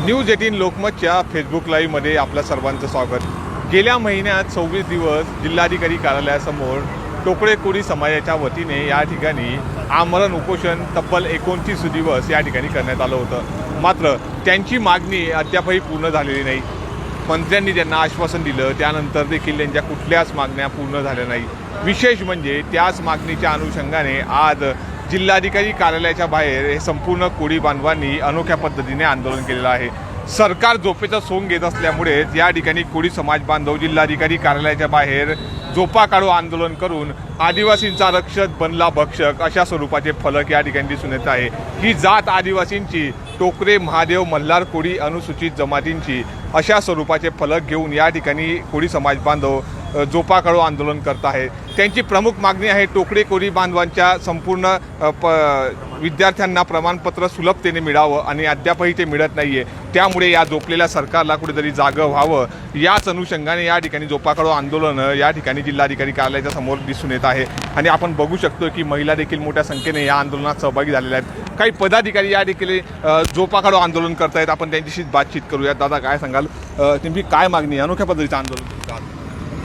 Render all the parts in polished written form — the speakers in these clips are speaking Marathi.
न्यूज 18 लोकमतच्या फेसबुक लाईव्हमध्ये आपल्या सर्वांचं स्वागत। गेल्या महिन्यात 26 दिवस जिल्हाधिकारी कार्यालयासमोर टोकरे कोळी समाजाच्या वतीने या ठिकाणी आमरण उपोषण तब्बल 29 दिवस या ठिकाणी करण्यात आलं होतं। मात्र त्यांची मागणी अद्यापही पूर्ण झालेली नाही। मंत्र्यांनी त्यांना आश्वासन दिलं, त्यानंतर देखील त्यांच्या कुठल्याच मागण्या पूर्ण झाल्या नाही। विशेष म्हणजे त्याच मागणीच्या अनुषंगाने आज जिल्हाधिकारी कार्यालयाच्या बाहेर हे संपूर्ण कोळी बांधवांनी अनोख्या पद्धतीने आंदोलन केलेलं आहे। सरकार झोपेचा सोंग घेत असल्यामुळे या ठिकाणी कोळी समाज बांधव जिल्हाधिकारी कार्यालयाच्या बाहेर झोपा काढू आंदोलन करून आदिवासींचा रक्षक बनला भक्षक अशा स्वरूपाचे फलक या ठिकाणी दिसून येत आहे। ही जात आदिवासींची, टोकरे, महादेव, मल्हार, कोळी, अनुसूचित जमातींची अशा स्वरूपाचे फलक घेऊन या ठिकाणी कोळी समाज बांधव झोपा काढू आंदोलन करत आहे। त्यांची प्रमुख मागणी आहे टोकरे कोळी बांधवांच्या संपूर्ण विद्यार्थ्यांना प्रमाणपत्र सुलभतेने मिळावं आणि अद्यापही ते मिळत नाहीये। त्यामुळे या झोपलेल्या सरकारला कुठेतरी जागं व्हावं, याच अनुषंगाने या ठिकाणी झोपा काढू आंदोलन या ठिकाणी जिल्हाधिकारी कार्यालयाच्या समोर दिसून येत आहे। आणि आपण बघू शकतो की महिला देखील मोठ्या संख्येने या आंदोलनात सहभागी झालेल्या आहेत। काही पदाधिकारी या ठिकाणी झोपा काढू आंदोलन करतायत। आपण त्यांच्याशी बातचीत करूयात। दादा, काय सांगाल, नेमकी काय मागणी, अनोख्या पद्धतीचं आंदोलन?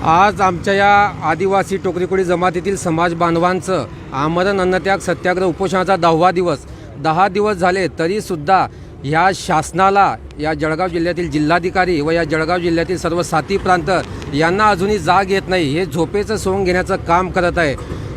आज आमच्या या आदिवासी टोकरी कोळी जमातीतील समाज बांधवांचं आमरण अन्नत्याग सत्याग्रह उपोषणाचा 10वा दिवस 10 दिवस झाले, तरीसुद्धा ह्या शासनाला, या जळगाव जिल्ह्यातील जिल्हाधिकारी व या जळगाव जिल्ह्यातील सर्व साथी प्रांत यांना अजूनही जाग येत नाही। हे झोपेचं सोंग घेण्याचं काम करत आहे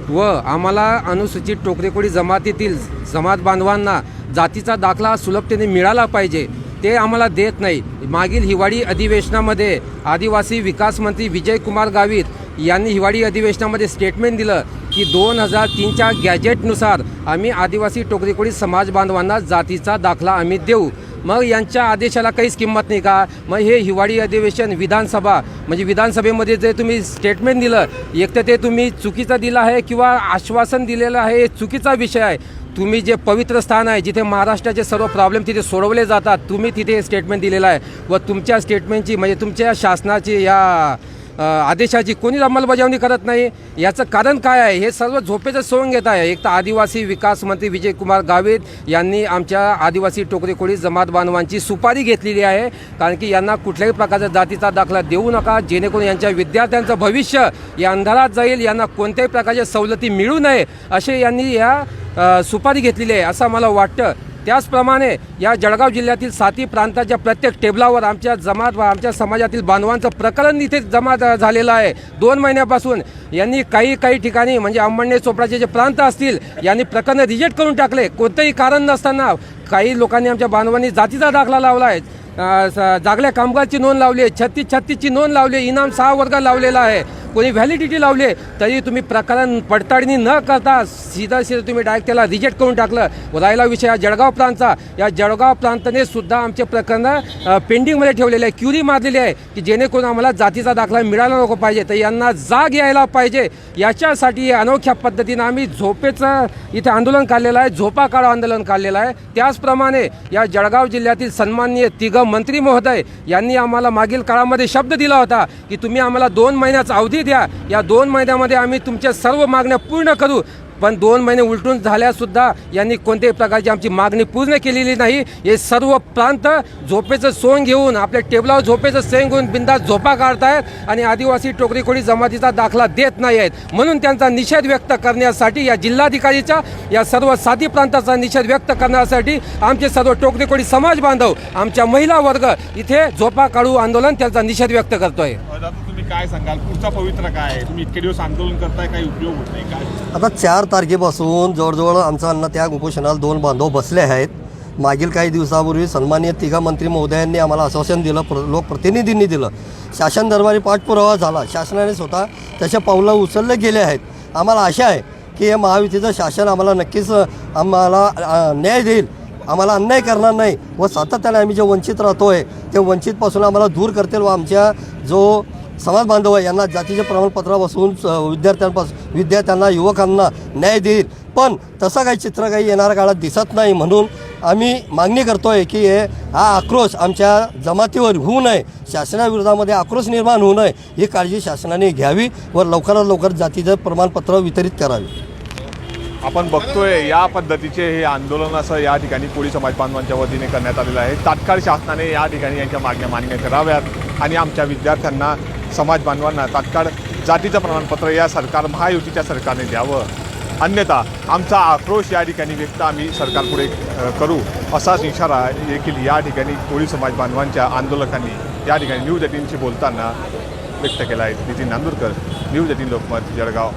व आम्हाला अनुसूचित टोकरी कोळी जमातीतील समाज बांधवांना जातीचा दाखला सुलभतेने मिळाला पाहिजे, ते आम्हाला देत नाही। मागील हिवाळी अधिवेशनामध्ये आदिवासी विकास मंत्री विजयकुमार गावित यांनी हिवाळी अधिवेशनामध्ये स्टेटमेंट दिलं की 2003च्या गॅजेटनुसार आम्ही आदिवासी टोकरी कोळी समाज बांधवांना जातीचा दाखला आम्ही देऊ। मग यांच्या आदेशाला काहीच किंमत नाही का? मग हे हिवाळी अधिवेशन विधानसभा, म्हणजे विधानसभेमध्ये जे तुम्ही स्टेटमेंट दिलं, एक तर ते तुम्ही चुकीचं दिलं आहे किंवा आश्वासन दिलेलं आहे, हे चुकीचा विषय आहे। तुम्ही जे पवित्र स्थान आहे, जिथे महाराष्ट्राचे सर्व प्रॉब्लेम तिथे सोडवले जातात, तुम्ही तिथे स्टेटमेंट दिलेलं आहे व तुमच्या स्टेटमेंटची, म्हणजे तुमच्या शासनाची या आदेशाची कोणीच अंमलबजावणी करत नाही। याचं कारण काय आहे? हे सर्व झोपेचं सोंग घेत आहे। एक तर आदिवासी विकास मंत्री विजयकुमार गावित यांनी आमच्या आदिवासी टोकरी कोळी जमात बांधवांची सुपारी घेतलेली आहे, कारण की यांना कुठल्याही प्रकारचा जातीचा दाखला देऊ नका, जेणेकरून यांच्या विद्यार्थ्यांचं भविष्य या अंधारात जाईल, यांना कोणत्याही प्रकारच्या सवलती मिळू नये असे यांनी या सुपारी घेतलेली आहे असं मला वाटतं। त्याचप्रमाणे या जळगाव जिल्ह्यातील साती प्रांताच्या प्रत्येक टेबलावर आमच्या आमच्या समाजातील बांधवांचं प्रकरण इथे जमा झालेलं आहे। 2 महिन्यापासून यांनी काही ठिकाणी, म्हणजे अंमळनेर चोपडाचे जे प्रांत असतील, यांनी प्रकरण रिजेक्ट करून टाकले कोणतंही कारण नसताना। काही लोकांनी, आमच्या बांधवांनी जातीचा दाखला लावला आहे, जागल्या कामगारची नोंद लावली आहे, 36ची नोंद लावली, इनाम 6 वर्ग लावलेला आहे, कोणी व्हॅलिडिटी लावले, तरी तुम्ही प्रकरण पडताळणी न करता सीधा तुम्ही डायरेक्ट त्याला रिजेक्ट करून टाकलं। राहिला विषय या जळगाव प्रांतचा, या जळगाव प्रांताने सुद्धा आमचे प्रकरणं पेंडिंगमध्ये ठेवलेले आहे, क्युरी मारलेली आहे की जेणेकरून आम्हाला जातीचा दाखला मिळायला नको पाहिजे, तर यांना जाग यायला पाहिजे। याच्यासाठी अनोख्या पद्धतीनं आम्ही झोपेचं इथे आंदोलन काढलेलं आहे, झोपा काढू आंदोलन काढलेलं आहे। त्याचप्रमाणे या जळगाव जिल्ह्यातील सन्माननीय तिघ मंत्री महोदय यांनी आम्हाला मागील काळामध्ये शब्द दिला होता की तुम्ही आम्हाला 2 महिन्याचा अवधी द्या, या 2 महिन्यामध्ये आम्ही तुमच्या सर्व मागण्या पूर्ण करू। पण 2 महिने उलटून झाल्यासुद्धा यांनी कोणत्याही प्रकारची आमची मागणी पूर्ण केलेली नाही। हे सर्व प्रांत झोपेचं सोंग घेऊन, आपल्या टेबलावर झोपेचं सोंग घेऊन बिंदास झोपा काढतायत आणि आदिवासी टोकरी कोळी जमातीचा दाखला देत नाही आहेत। म्हणून त्यांचा निषेध व्यक्त करण्यासाठी, या जिल्हाधिकारीच्या या सर्व साथी प्रांताचा निषेध व्यक्त करण्यासाठी आमचे सर्व टोकरी कोळी समाज बांधव, आमच्या महिला वर्ग इथे झोपा काढू आंदोलन, त्यांचा निषेध व्यक्त करतोय। तुम्ही काय सांगाल, पुढचा पवित्र काय आहे? तुम्ही इतके दिवस आंदोलन करताय, काही उपयोग होत नाही काय? आता 4 तारखेपासून जवळजवळ आमचा अन्नत्याग उपोषणाला 2 बांधव बसले आहेत। मागील काही दिवसापूर्वी सन्माननीय तिघा मंत्री महोदयांनी आम्हाला आश्वासन दिलं, लोकप्रतिनिधींनी दिलं, शासन दरबारी पाठपुरावा झाला, शासनाने स्वतः त्याच्या पावलं उचलले गेले आहेत। आम्हाला आशा आहे की हे महायुतीचं शासन आम्हाला नक्कीच आम्हाला न्याय देईल, आम्हाला अन्याय करणार नाही व सातत्याने आम्ही जे वंचित राहतो आहे ते वंचितपासून आम्हाला दूर करतील व आमच्या जो समाज बांधव आहे यांना जातीच्या प्रमाणपत्रापासून विद्यार्थ्यांना, युवकांना न्याय देईल। पण तसं काही चित्र काही येणाऱ्या काळात दिसत नाही, म्हणून आम्ही मागणी करतो आहे की हा आक्रोश आमच्या जमातीवर होऊ नये, शासनाविरोधामध्ये आक्रोश निर्माण होऊ नये, ही काळजी शासनाने घ्यावी व लवकरात लवकर जातीचं प्रमाणपत्र वितरित करावे। आपण बघतोय या पद्धतीचे हे आंदोलन असं या ठिकाणी कोळी समाज बांधवांच्या वतीने करण्यात आलेलं आहे. तात्काळ शासनाने या ठिकाणी यांच्या मागण्या मान्य कराव्यात आणि आमच्या विद्यार्थ्यांना समाज बांधवांना तात्काळ जातीचं प्रमाणपत्र या सरकार महायुतीच्या सरकारने द्यावं, अन्यथा आमचा आक्रोश या ठिकाणी व्यक्त आम्ही सरकारपुढे करू असाच इशारा देखील या ठिकाणी कोळी समाज बांधवांच्या आंदोलकांनी या ठिकाणी न्यूज 18शी बोलताना व्यक्त केला आहे. नितीन नांदुरकर, न्यूज 18 लोकमत, जळगाव.